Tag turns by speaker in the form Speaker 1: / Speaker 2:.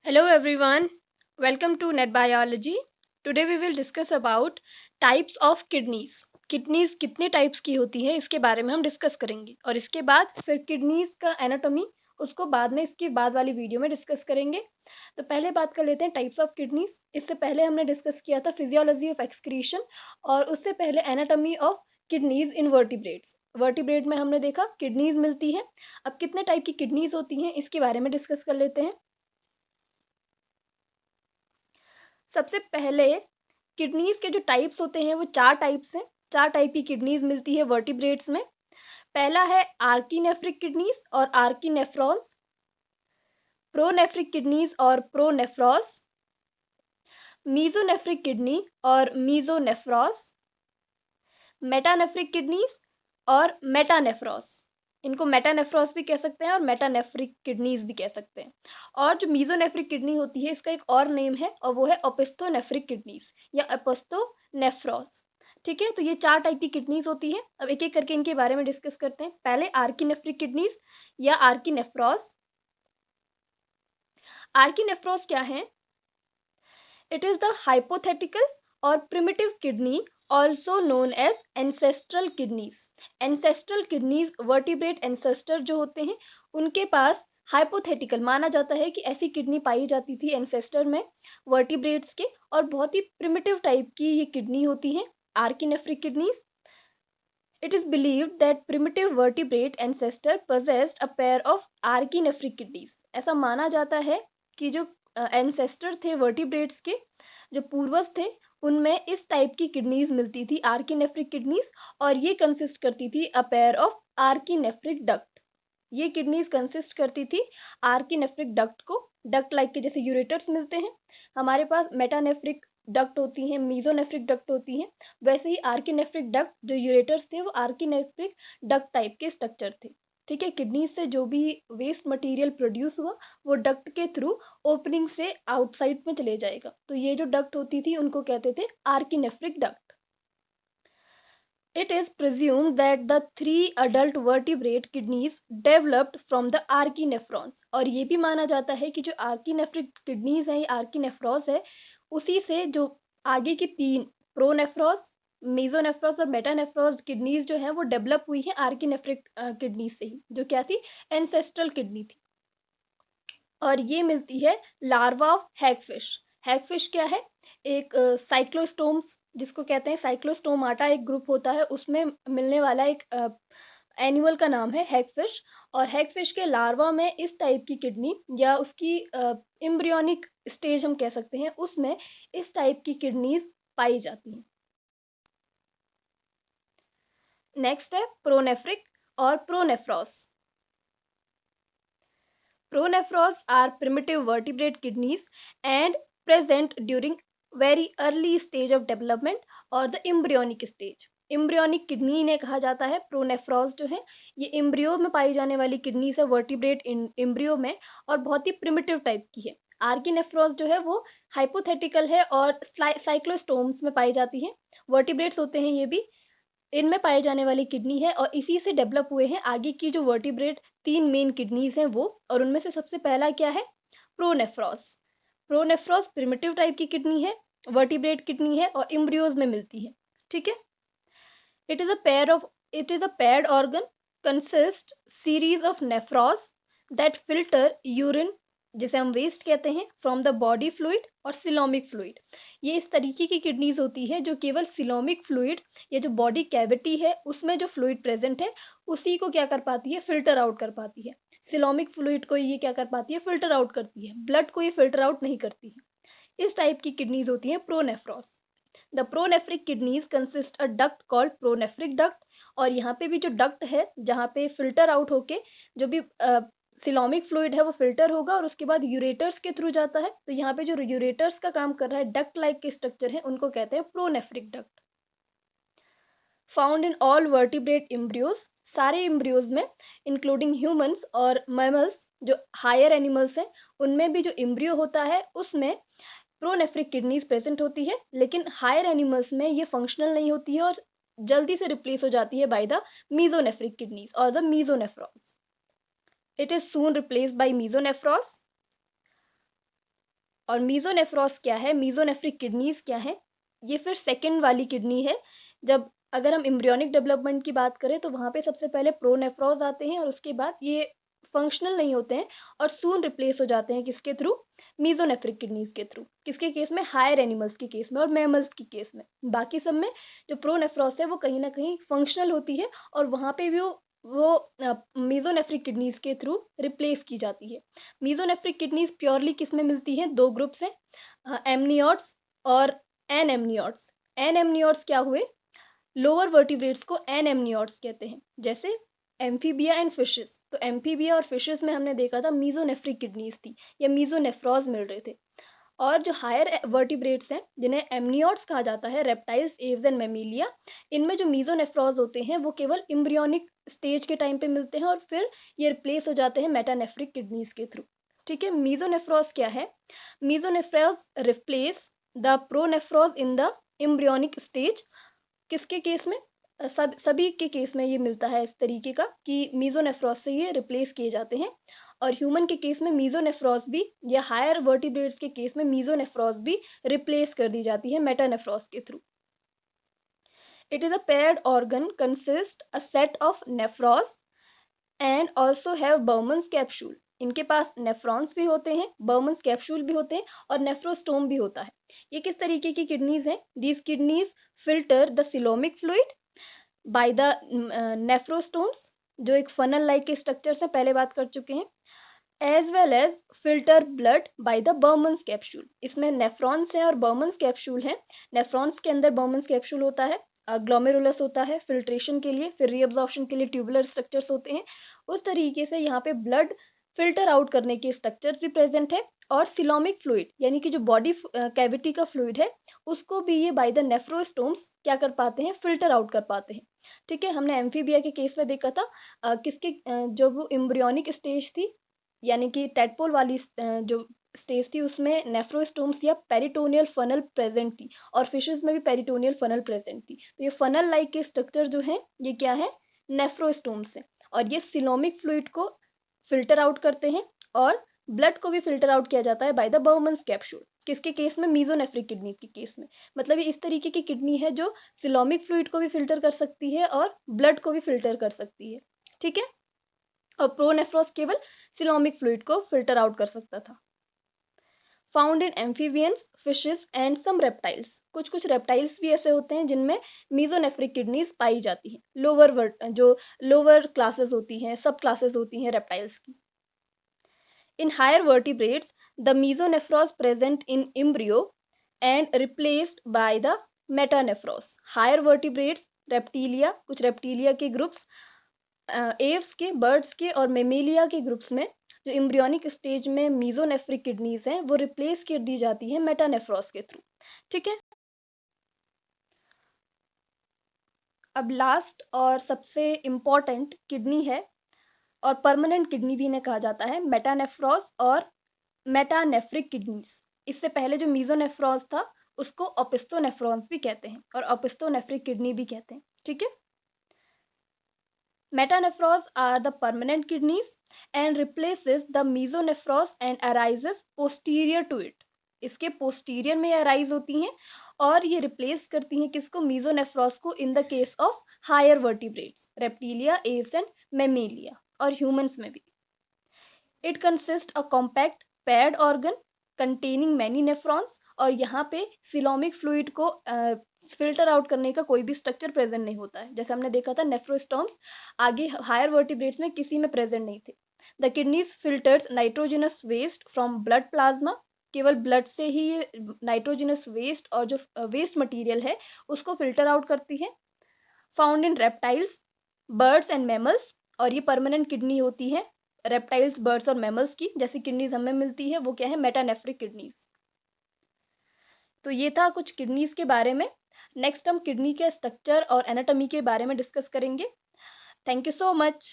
Speaker 1: Hello everyone, welcome to Net Biology. Today we will discuss about types of kidneys. Kidneys कितने types की होती है इसके बारे में हम डिस्कस करेंगे और इसके बाद फिर किडनीज का एनाटॉमी उसको बाद में इसकी बाद वाली वीडियो में डिस्कस करेंगे। तो पहले बात कर लेते हैं टाइप्स ऑफ किडनीज। इससे पहले हमने डिस्कस किया था फिजियोलॉजी ऑफ एक्सक्रीशन और उससे पहले anatomy of kidneys in vertebrates. Vertebrate में हमने देखा किडनीज मिलती है। अब कितने टाइप की किडनीज होती हैं इसके बारे में डिस्कस कर लेते हैं। सबसे पहले किडनीज के जो टाइप्स होते हैं वो चार टाइप्स हैं। चार टाइप की किडनीज मिलती है वर्टिब्रेट्स में। पहला है आर्कीनेफ्रिक किडनीज और आर्कीनेफ्रॉन्स, प्रोनेफ्रिक किडनीज और प्रोनेफ्रॉस, मीजोनेफ्रिक किडनी और मीजोनेफ्रॉस, मेटानेफ्रिक किडनीज और मेटानेफ्रॉस। इनको मेटानेफ्रॉस भी कह सकते हैं और मेटानेफ्रिक किडनीज भी कह सकते हैं। और जो मीजोनेफ्रिक किडनी होती है इसका एक और नेम है और वो है ओपिस्थोनेफ्रिक किडनीज या एपोस्टोनेफ्रॉस। ठीक है, तो ये चार टाइप की किडनीज होती है। अब एक एक करके इनके बारे में डिस्कस करते हैं। पहले आर्कीनेफ्रिक किडनीज या आर्कीनेफ्रॉस। आर्कीनेफ्रॉस क्या है? It is the hypothetical or primitive kidney, also known as ancestral kidneys. Ancestral kidneys vertebrate ancestor जो होते हैं उनके पास हाइपोथेटिकल माना जाता है कि ऐसी किडनी पाई जाती थी एंसेस्टर में वर्टिब्रेट्स के, और बहुत ही प्रिमिटिव टाइप की ये किडनी होती है आर्कीनेफ्रिक kidneys. It is believed that primitive vertebrate ancestor possessed a pair of archinephric kidneys. ऐसा माना जाता है कि जो एंसेस्टर थे वर्टिब्रेट्स के, जो पूर्वज थे, उनमें इस टाइप की किडनीज मिलती थी आर्कीनेफ्रिक किडनीज, और ये कंसिस्ट करती थी अ पेयर ऑफ आर्कीनेफ्रिक डक्ट। ये किडनीज कंसिस्ट करती थी आर्कीनेफ्रिक डक्ट को। डक्ट लाइक के जैसे यूरेटर्स मिलते हैं हमारे पास, मेटानेफ्रिक डक्ट होती हैं, मीजोनेफ्रिक डक्ट होती हैं, वैसे ही आर्कीनेफ्रिक डक्ट जो यूरेटर्स थे वो आर्कीनेफ्रिक डक्ट टाइप के स्ट्रक्चर थे। ठीक है, किडनी से जो भी वेस्ट मटेरियल प्रोड्यूस हुआ वो डक्ट के थ्रू ओपनिंग से आउटसाइड में चले जाएगा। तो ये जो डक्ट होती थी उनको कहते थे आर्कीनेफ्रिक duct. It is presumed that the three adult vertebrate kidneys developed from the archinephrons। और ये भी माना जाता है कि जो आर्कीनेफ्रिक किडनीज है या आर्कीनेफ्रॉस है उसी से जो आगे की तीन प्रोनेफ्रॉस, मेसोनेफ्रॉस और मेटानेफ्रॉस किडनीज जो है वो डेवलप हुई है आर्कीनेफ्रिक किडनीज से ही, जो क्या थी, एंसेस्ट्रल किडनी थी। और ये मिलती है लार्वा ऑफ हैगफिश। हैगफिश क्या है? एक साइक्लोस्टोम्स जिसको कहते हैं, साइक्लोस्टोमाटा एक ग्रुप होता है, उसमें मिलने वाला एक एनिमल का नाम है हैगफिश। और हैगफिश के लार्वा में इस टाइप की किडनी या उसकी एम्ब्रियोनिक स्टेज हम कह सकते हैं, उसमें इस टाइप की किडनीज पाई जाती हैं। नेक्स्ट है प्रोनेफ्रिक और प्रोनेफ्रॉस। Pronephros are primitive vertebrate kidneys and present during very early stage of development or the embryonic stage। Embryonic kidney इन्हें कहा जाता है। प्रोनेफ्रॉस जो है ये एम्ब्रियो में पाई जाने वाली किडनी है, वर्टिब्रेट एम्ब्रियो में, और बहुत ही प्रिमिटिव टाइप की है। आर्कीनेफ्रॉस जो है वो हाइपोथेटिकल है और साइक्लोस्टोम्स में पाई जाती है। वर्टिब्रेट्स होते हैं ये भी, इनमें पाए जाने वाली किडनी है और इसी से डेवलप हुए हैं आगे की जो वर्टिब्रेट तीन मेन किडनीज हैं वो। और उनमें से सबसे पहला क्या है? प्रोनेफ्रॉस। प्रोनेफ्रॉस प्रिमिटिव टाइप की किडनी है, वर्टिब्रेट किडनी है और एम्ब्रियोज में मिलती है। ठीक है, it is a pair of it is a paired organ consist series of nephros that filter urine, जिसे हम वेस्ट कहते हैं, फ्रॉम द बॉडी फ्लूइड और सिलोमिक फ्लूइड। ये इस तरीके की किडनीज होती है जो केवल सिलोमिक फ्लूइड या जो बॉडी कैविटी है उसमें जो फ्लूइड प्रेजेंट है उसी को क्या कर पाती है, फिल्टर आउट कर पाती है। सिलोमिक फ्लूइड को ये क्या कर पाती है, फिल्टर आउट करती है, ब्लड को ये फिल्टर आउट नहीं करती है। इस टाइप की किडनीज होती है pronephros. The pronephric kidneys consist a duct called pronephric duct. और यहाँ पे भी जो डक्ट है जहाँ पे फिल्टर आउट होके जो भी सिलोमिक फ्लूइड है वो फिल्टर होगा और उसके बाद यूरेटर्स के थ्रू जाता है। तो यहाँ पे जो यूरेटर्स का काम कर रहा है, डक्ट लाइक के स्ट्रक्चर है, उनको कहते हैं pronephric duct. Found in all vertebrate embryos, सारे एम्ब्रियोज में, इंक्लूडिंग ह्यूमंस और मैमल्स, जो हायर एनिमल्स हैं उनमें भी जो एम्ब्रियो होता है उसमें प्रोनेफ्रिक किडनीज प्रेजेंट होती है। लेकिन हायर एनिमल्स में ये फंक्शनल नहीं होती है और जल्दी से रिप्लेस हो जाती है बाय द मीजोनेफ्रिक किडनीज और the mesonephrons. It is soon replaced by mesonephros. और मीजोनेफ्रॉस क्या है, मीजोनेफ्रिक किडनीज क्या है, ये फिर सेकंड वाली किडनी है। जब अगर हम एम्ब्रियोनिक डेवलपमेंट की बात करें तो वहां पे सबसे पहले प्रोनेफ्रॉस आते हैं और उसके बाद ये फंक्शनल नहीं होते हैं और सून रिप्लेस हो जाते हैं किसके थ्रू, मीजोनेफ्रिक किडनीज के थ्रू। किसके केस में, हायर एनिमल्स के केस में और मैमल्स के केस में। बाकी सब में जो प्रोनेफ्रॉस है वो कहीं ना कहीं फंक्शनल होती है और वहां पे भी वो मीजोनेफ्रिक किडनीज के थ्रू रिप्लेस की जाती है। मीजोनेफ्रिक किडनीज प्योरली किस में मिलती हैं, दो ग्रुप से, एमनियोट्स और एनएमनियोट्स। एनएमनियोट्स क्या हुए, लोअर वर्टिब्रेट्स को एनएमनियोट्स कहते हैं, जैसे एम्फीबिया एंड फिशेस। तो एम्फीबिया और फिशेस में हमने देखा था मीजोनेफ्रिक किडनीज थी या मीजोनेफ्रॉज मिल रहे थे। और जो हायर वर्टिब्रेट्स हैं जिन्हें एमनियोट्स कहा जाता है, रेप्टाइल्स, एव्स एंड मेमिलिया, इनमें जो मीजोनेफ्रॉज होते हैं वो केवल एम्ब्रियोनिक स्टेज के टाइम पे मिलते हैं और फिर ये रिप्लेस हो जाते हैं मेटानेफ्रिक किडनीज के थ्रू। ठीक है, मीजोनेफ्रॉज क्या है, mesonephros replace the pronephros in the embryonic stage. किसके केस में, सभी के केस में ये मिलता है इस तरीके का कि मीजोनेफ्रॉज से ये रिप्लेस किए जाते हैं। और ह्यूमन के केस में मीजोनेफ्रॉज भी, या हायर वर्टिब्रेट्स के केस में मीजोनेफ्रॉज भी रिप्लेस कर दी जाती है मेटानेफ्रॉज के थ्रू। It is a paired organ consist a set of nephros and also have Bowman's capsule. इनके पास नेफ्रॉन्स भी होते हैं, बर्मन्स कैप्सूल भी होते हैं और नेफ्रोस्टोम भी होता है। ये किस तरीके की किडनीज हैं, these kidneys filter the coelomic fluid by the nephrostomes, जो एक फनल लाइक स्ट्रक्चर से पहले बात कर चुके हैं, as well as filter blood by the Bowman's capsule. इसमें नेफ्रॉन्स हैं और बर्मन्स कैप्सूल हैं। नेफ्रॉन्स के अंदर बर्मन्स कैप्सूल होता है, ग्लोमेरुलस होता है फिल्ट्रेशन के लिए, फिर रीअब्जॉर्प्शन के लिए ट्यूबुलर स्ट्रक्चर्स होते हैं। उस तरीके से यहाँ पे ब्लड फिल्टर आउट करने के स्ट्रक्चर्स भी प्रेजेंट है और सिलोमिक फ्लूइड यानी कि जो बॉडी कैविटी का फ्लूइड है उसको भी ये बाय द नेफ्रोस्टोम्स क्या कर पाते हैं, फिल्टर आउट कर पाते हैं। ठीक है, हमने एम्फीबिया के केस में देखा था किसके जो वो एम्ब्रियोनिक स्टेज थी यानी कि टेडपोल वाली जो स्टेज थी उसमें नेफ्रोस्टोम्स या पेरिटोनियल फनल प्रेजेंट थी और फिशेस में भी पेरिटोनियल फनल प्रेजेंट थी। तो ये फनल लाइक के स्ट्रक्चर जो है ये क्या है, नेफ्रोस्टोम्स है और ये सिलोमिक फ्लूइड को फिल्टर आउट करते हैं और ब्लड को भी फिल्टर आउट किया जाता है बाय द बर्मन्स कैप्सूल। किसके केस में, मीजोनेफ्रिक किडनी के केस में। मतलब ये इस तरीके की किडनी है जो सिलोमिक फ्लूइड को भी फिल्टर कर सकती है और ब्लड को भी फिल्टर कर सकती है। ठीक है, और प्रोनेफ्रॉस केवल सिलोमिक फ्लूइड को फिल्टर आउट कर सकता था। Found in amphibians, fishes and some reptiles. कुछ कुछ रेप्टाइल्स भी ऐसे होते हैं जिनमें मीजोनेफ्रिक किडनीज पाई जाती हैं। जो लोअर क्लासेस होती हैं, सब क्लासेस होती हैं रेप्टाइल्स की। In higher vertebrates the mesonephros present in embryo and replaced by the metanephros. Higher vertebrates reptilia, कुछ रेप्टीलिया के ग्रुप्स, एव्स के, बर्ड्स के और मेमेलिया के ग्रुप्स में जो एम्ब्रियोनिक स्टेज में मीजोनेफ्रिक किडनीज हैं वो रिप्लेस कर दी जाती है मेटानेफ्रॉस के थ्रू। ठीक है, अब लास्ट और सबसे इंपॉर्टेंट किडनी है और परमानेंट किडनी भी इन्हें कहा जाता है, मेटानेफ्रॉस और मेटानेफ्रिक किडनीज। इससे पहले जो मीजोनेफ्रॉस था उसको ओपिस्टोनेफ्रॉन्स भी कहते हैं और ओपिस्टोनेफ्रिक किडनी भी कहते हैं। ठीक है, metanephros are the permanent kidneys and replaces the mesonephros and arises posterior to it. इसके पोस्टीरियर में अराइज होती हैं और ये रिप्लेस करती हैं किसको, मीजोनेफ्रॉस को, in the case of higher vertebrates, reptilia, aves and mammalia और ह्यूमंस में भी। It consist a compact paired organ containing many nephrons, और यहाँ पे सिलोमिक फ्लूइड को फिल्टर आउट करने का कोई भी स्ट्रक्चर प्रेजेंट नहीं होता है। जैसे हमने देखा था नेफ्रोस्टोम्स आगे हायर वर्टिब्रेट्स में किसी में प्रेजेंट नहीं थे। The kidneys filters nitrogenous waste from blood plasma, केवल ब्लड से ही ये नाइट्रोजनस वेस्ट और जो वेस्ट मटेरियल है उसको फिल्टर आउट करती है। Found in reptiles, birds and mammals, और ये परमानेंट किडनी होती है रेप्टाइल्स, बर्ड्स और मैमल्स की। जैसी किडनीज हमें मिलती है वो क्या है, मेटानेफ्रिक किडनीज। तो ये था कुछ किडनीज के बारे में। नेक्स्ट हम किडनी के स्ट्रक्चर और एनाटॉमी के बारे में डिस्कस करेंगे। Thank you so much.